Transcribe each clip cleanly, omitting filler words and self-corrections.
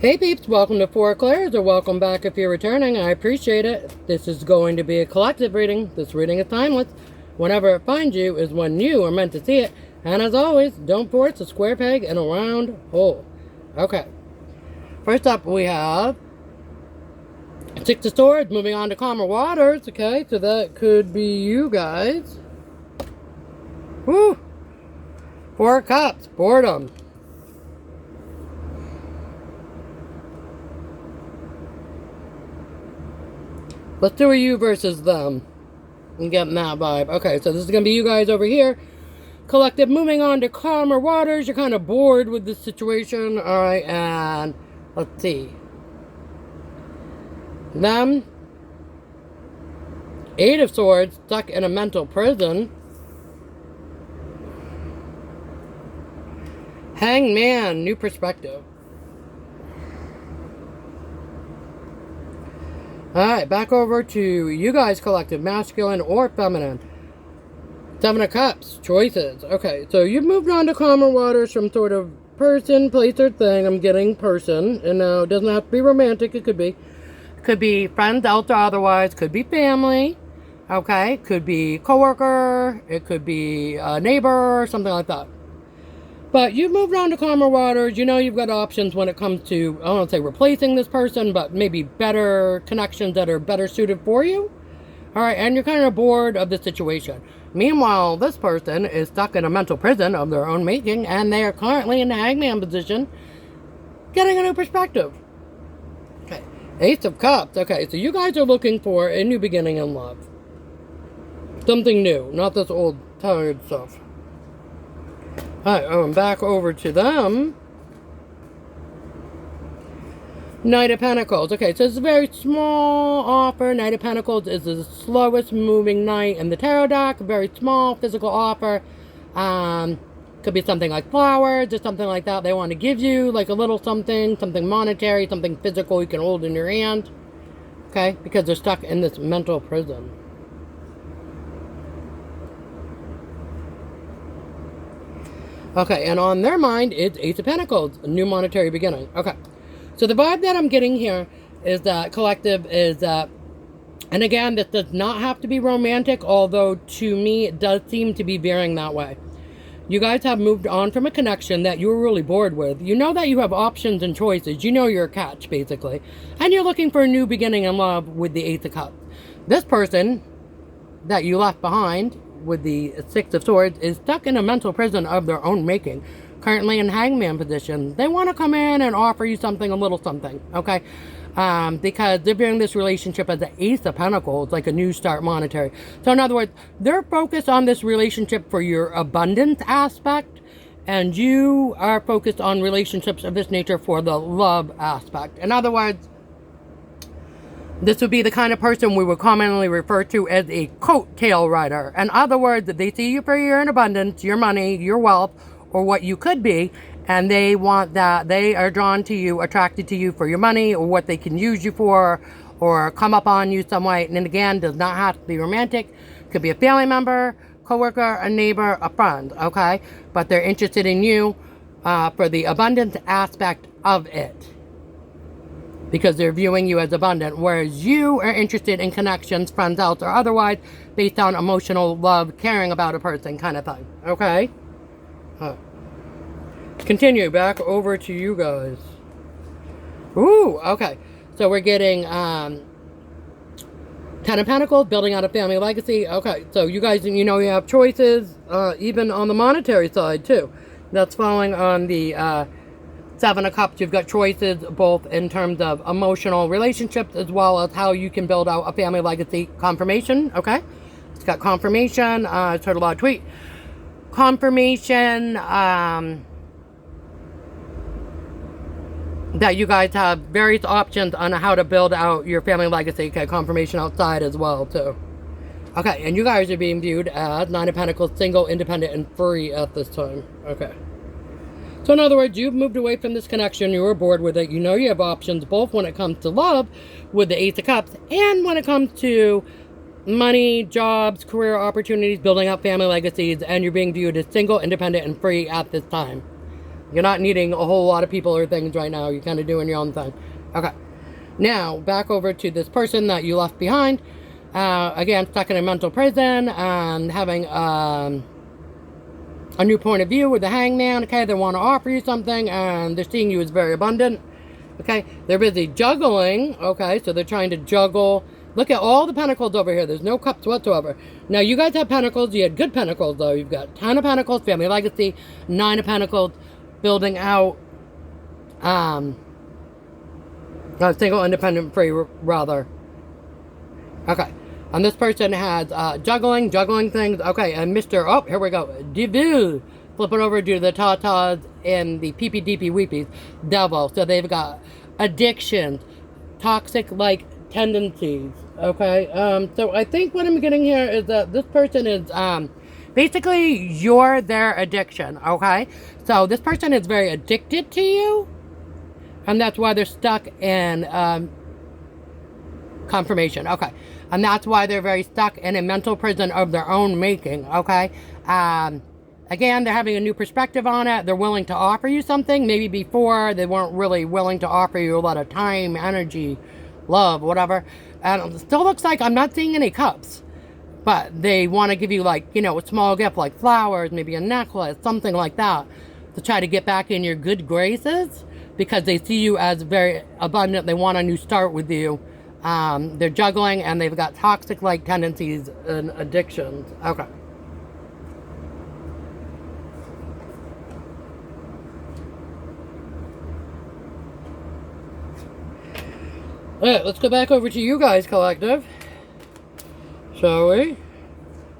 Hey peeps, welcome to Four Clairs, or welcome back if you're returning. I appreciate it. This is going to be a collective reading. This reading is timeless. Whenever it finds you is when you are meant to see it. And as always, don't force a square peg in a round hole. Okay. First up we have Six of Swords, moving on to calmer waters. Okay, so that could be you guys. Woo! Four of Cups, boredom. Let's do a you versus them. I'm getting that vibe. Okay, so this is going to be you guys over here. Collective, moving on to calmer waters. You're kind of bored with this situation. Alright, and let's see. Them. Eight of Swords, stuck in a mental prison. Hanged Man, new perspective. Alright, back over to you guys, collective, masculine or feminine. Seven of Cups, choices. Okay, so you've moved on to calmer waters from sort of person, place, or thing. I'm getting person. And now it doesn't have to be romantic. It could be. Could be friends, else or otherwise. Could be family. Okay, could be coworker. It could be a neighbor, something like that. But you've moved on to calmer waters. You know you've got options when it comes to, I don't want to say replacing this person, but maybe better connections that are better suited for you. Alright, and you're kind of bored of the situation. Meanwhile, this person is stuck in a mental prison of their own making, and they are currently in the hangman position, getting a new perspective. Okay, Ace of Cups. Okay, so you guys are looking for a new beginning in love. Something new, not this old, tired stuff. Alright, I'm back over to them. Knight of Pentacles. Okay, so it's a very small offer. Knight of Pentacles is the slowest moving knight in the tarot deck. A very small physical offer. Could be something like flowers or something like that. They want to give you like a little something monetary, something physical you can hold in your hand. Okay, because they're stuck in this mental prison. Okay, and on their mind, it's Ace of Pentacles, a new monetary beginning. Okay, so the vibe that I'm getting here is that collective is that, and again, this does not have to be romantic, although to me, it does seem to be veering that way. You guys have moved on from a connection that you were really bored with. You know that you have options and choices. You know you're a catch, basically. And you're looking for a new beginning in love with the Ace of Cups. This person that you left behind with the Six of Swords is stuck in a mental prison of their own making, currently in hangman position. They want to come in and offer you something, a little something, okay? Because they're viewing this relationship as an Ace of Pentacles, like a new start monetary. So in other words, they're focused on this relationship for your abundance aspect, and you are focused on relationships of this nature for the love aspect. In other words, this would be the kind of person we would commonly refer to as a coattail rider. In other words, they see you for your abundance, your money, your wealth, or what you could be, and they want that. They are drawn to you, attracted to you for your money, or what they can use you for, or come up on you some way. And again, does not have to be romantic. Could be a family member, coworker, a neighbor, a friend, okay? But they're interested in you for the abundance aspect of it, because they're viewing you as abundant, whereas you are interested in connections, friends, else, or otherwise, based on emotional love, caring about a person kind of thing, okay? Continue, back over to you guys. Ooh, okay. So we're getting Ten of Pentacles, building out a family legacy. Okay, so you guys, you know, you have choices, even on the monetary side, too. That's following on the Seven of Cups. You've got choices both in terms of emotional relationships as well as how you can build out a family legacy. Confirmation, okay? It's got confirmation. It's heard a lot of tweet. Confirmation that you guys have various options on how to build out your family legacy. Okay, confirmation outside as well, too. Okay, and you guys are being viewed as Nine of Pentacles, single, independent, and free at this time. Okay. So in other words, you've moved away from this connection. You were bored with it. You know you have options both when it comes to love with the Ace of Cups and when it comes to money, jobs, career opportunities, building up family legacies, and you're being viewed as single, independent, and free at this time. You're not needing a whole lot of people or things right now. You're kind of doing your own thing. Okay. Now, back over to this person that you left behind. Again, stuck in a mental prison and having a new point of view with the hangman. Okay, they want to offer you something and they're seeing you as very abundant. Okay, they're busy juggling. Okay, so they're trying to juggle. Look at all the pentacles over here. There's no cups whatsoever. Now, you guys have pentacles. You had good pentacles, though. You've got 10 of pentacles, family legacy, 9 of pentacles, building out single, independent, free, rather. Okay. And this person has juggling things. Okay, and Mr. Oh, here we go. Devil. Flip it over to the tatas and the PPDP weepies. Devil. So they've got addictions, toxic-like tendencies. Okay. So I think what I'm getting here is that this person is basically you're their addiction. Okay. So this person is very addicted to you. And that's why they're stuck in confirmation. Okay. And that's why they're very stuck in a mental prison of their own making. Okay. Again, they're having a new perspective on it. They're willing to offer you something. Maybe before they weren't really willing to offer you a lot of time, energy, love, whatever. And it still looks like I'm not seeing any cups. But they want to give you, like, you know, a small gift like flowers, maybe a necklace, something like that, to try to get back in your good graces. Because they see you as very abundant. They want a new start with you. They're juggling and they've got toxic-like tendencies and addictions. Okay. Alright, let's go back over to you guys, collective. Shall we?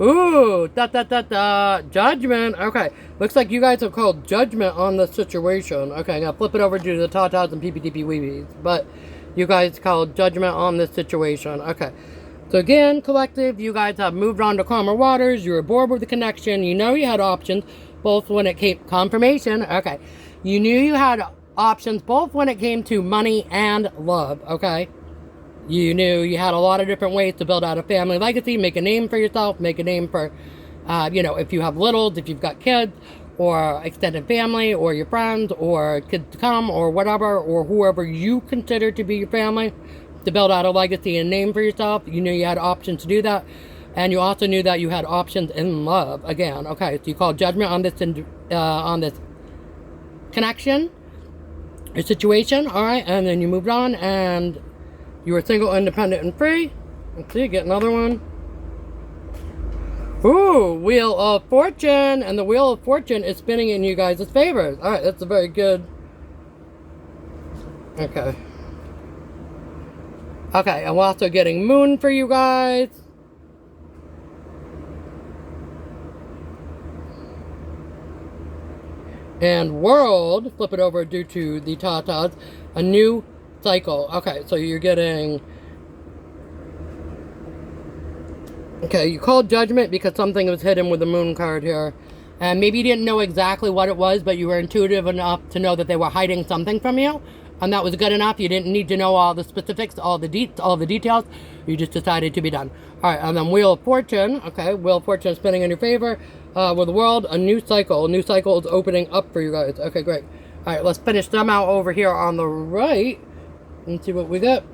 Ooh, judgment. Okay, looks like you guys have called judgment on the situation. Okay, now flip it over to the tatas and PPTP weebies. But you guys called judgment on this situation. Okay, so again, collective, you guys have moved on to calmer waters. You were bored with the connection. You know you had options, both when it came confirmation. Okay, you knew you had options both when it came to money and love. Okay. You knew you had a lot of different ways to build out a family legacy, make a name for yourself, make a name for, you know, if you have littles, if you've got kids, or extended family, or your friends, or kids to come, or whatever, or whoever you consider to be your family, to build out a legacy and name for yourself. You knew you had options to do that, and you also knew that you had options in love. Again, okay, so you called judgment on this connection, or situation, all right, and then you moved on, and you were single, independent, and free. Let's see, get another one. Ooh, Wheel of Fortune. And the Wheel of Fortune is spinning in you guys' favor. Alright, that's a very good. Okay. Okay, I'm also getting Moon for you guys. And World, flip it over due to the tatas, a new cycle. Okay, so you're getting... Okay, you called judgment because something was hidden with the Moon card here. And maybe you didn't know exactly what it was, but you were intuitive enough to know that they were hiding something from you. And that was good enough. You didn't need to know all the specifics, all the details. You just decided to be done. Alright, and then Wheel of Fortune. Okay, Wheel of Fortune is spinning in your favor. With the World, a new cycle. A new cycle is opening up for you guys. Okay, great. Alright, let's finish them out over here on the right. Let's see what we got.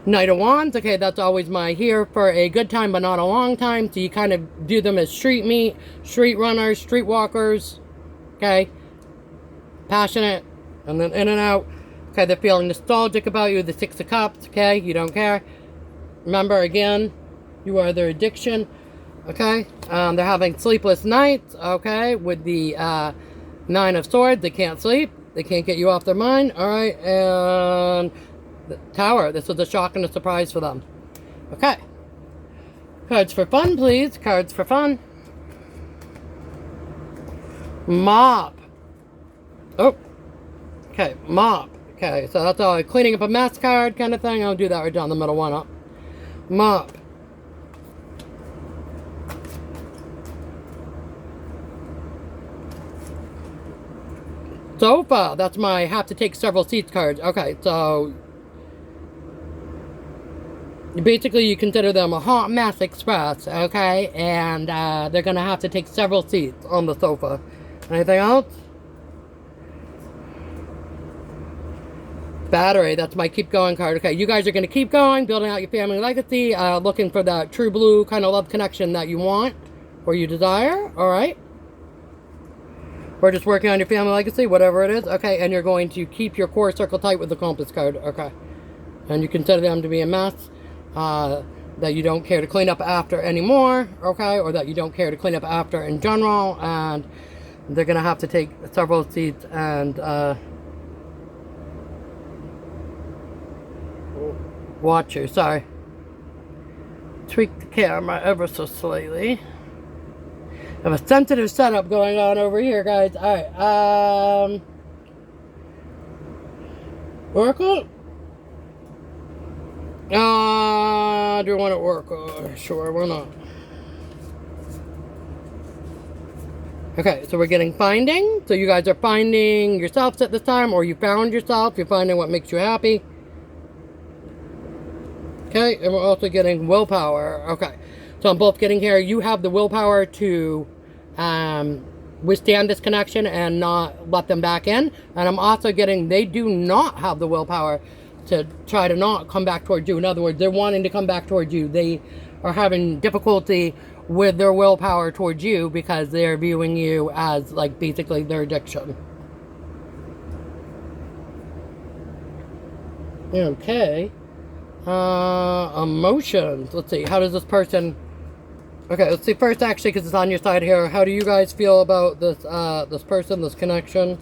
Knight of Wands. Okay, that's always my here for a good time, but not a long time. So you kind of do them as street meat, street runners, street walkers. Okay. Passionate. And then in and out. Okay, they're feeling nostalgic about you. The Six of Cups. Okay, you don't care. Remember, again, you are their addiction. Okay. They're having sleepless nights. Okay, with the Nine of Swords. They can't sleep. They can't get you off their mind. Alright, and the Tower. This was a shock and a surprise for them. Okay. Cards for fun, please. Cards for fun. Mop. Oh. Okay, mop. Okay, so that's all. Cleaning up a mess card kind of thing. I'll do that right down the middle. One up. Mop. Sofa. That's my have to take several seats cards. Okay, so basically you consider them a hot mess express, okay? And they're going to have to take several seats on the sofa. Anything else? Battery, that's my keep going card. Okay, you guys are going to keep going, building out your family legacy, looking for that true blue kind of love connection that you want or you desire, all right? Or just working on your family legacy, whatever it is, okay? And you're going to keep your core circle tight with the compass card, okay? And you consider them to be a mess that you don't care to clean up after anymore, okay? Or that you don't care to clean up after in general, and they're going to have to take several seats and watch you, sorry. Tweak the camera ever so slightly. I have a sensitive setup going on over here, guys. Alright, Oracle? Do you want it Oracle? Sure, why not? Okay, so we're getting finding. So you guys are finding yourselves at this time, or you found yourself. You're finding what makes you happy. Okay, and we're also getting willpower. Okay, so I'm both getting here. You have the willpower to withstand this connection and not let them back in. And I'm also getting they do not have the willpower to try to not come back towards you. In other words, they're wanting to come back towards you. They are having difficulty with their willpower towards you because they're viewing you as like basically their addiction. Okay. Emotions. Let's see. How does this person... Okay, let's see first actually because it's on your side here. How do you guys feel about this this person, this connection?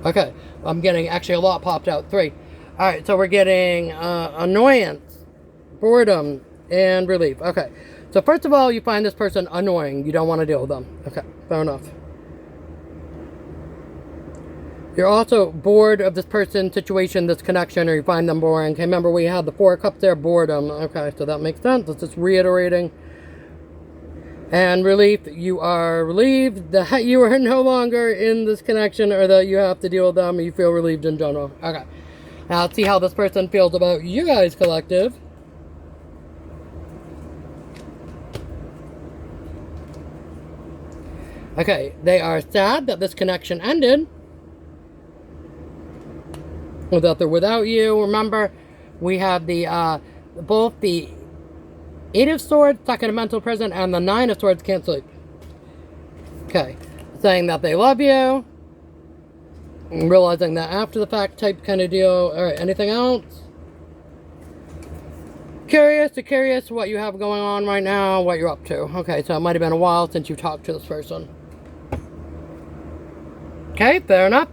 Okay, I'm getting actually a lot popped out. 3. Alright, so we're getting annoyance, boredom, and relief. Okay, so first of all, you find this person annoying. You don't want to deal with them. Okay, fair enough. You're also bored of this person, situation, this connection, or you find them boring. Okay, remember we had the 4 cups there, boredom. Okay, so that makes sense. It's just reiterating. And relief, you are relieved that you are no longer in this connection or that you have to deal with them. You feel relieved in general. Okay, now let's see how this person feels about you guys, collective. Okay, they are sad that this connection ended. That they're without you. Remember, we have the both the 8 of Swords stuck in a mental prison and the 9 of Swords can't sleep. Okay, saying that they love you, and realizing that after the fact type kind of deal. All right, anything else? Curious what you have going on right now, what you're up to. Okay, so it might have been a while since you talked to this person. Okay, fair enough.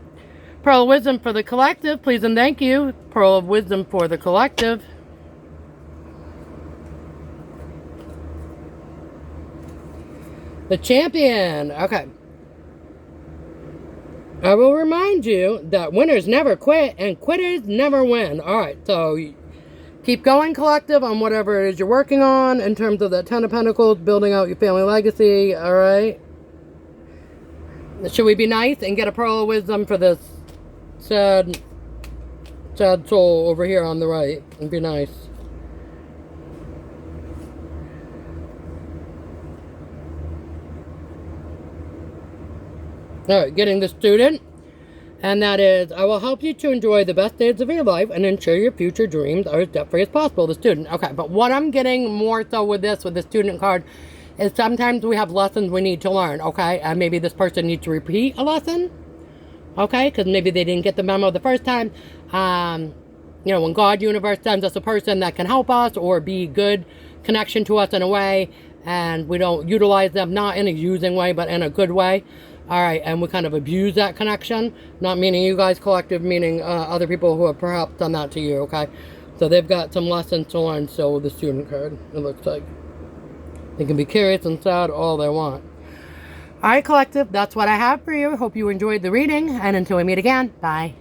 Pearl of Wisdom for the collective, please and thank you. Pearl of Wisdom for the collective. The Champion. Okay. I will remind you that winners never quit and quitters never win. Alright, so keep going, collective, on whatever it is you're working on in terms of the 10 of Pentacles, building out your family legacy. Alright. Should we be nice and get a Pearl of Wisdom for this sad soul over here on the right? And be nice. Alright, getting the Student. And that is, I will help you to enjoy the best days of your life and ensure your future dreams are as debt-free as possible. The Student. Okay, but what I'm getting more so with this, with the Student card, is sometimes we have lessons we need to learn, okay? And maybe this person needs to repeat a lesson, okay? Because maybe they didn't get the memo the first time. You know, when God, universe sends us a person that can help us or be good connection to us in a way, and we don't utilize them, not in a using way, but in a good way. All right, and we kind of abuse that connection. Not meaning you guys, collective, meaning other people who have perhaps done that to you, okay? So they've got some lessons to learn, so with the Student card, it looks like. They can be curious and sad all they want. All right, collective, that's what I have for you. Hope you enjoyed the reading, and until we meet again, bye.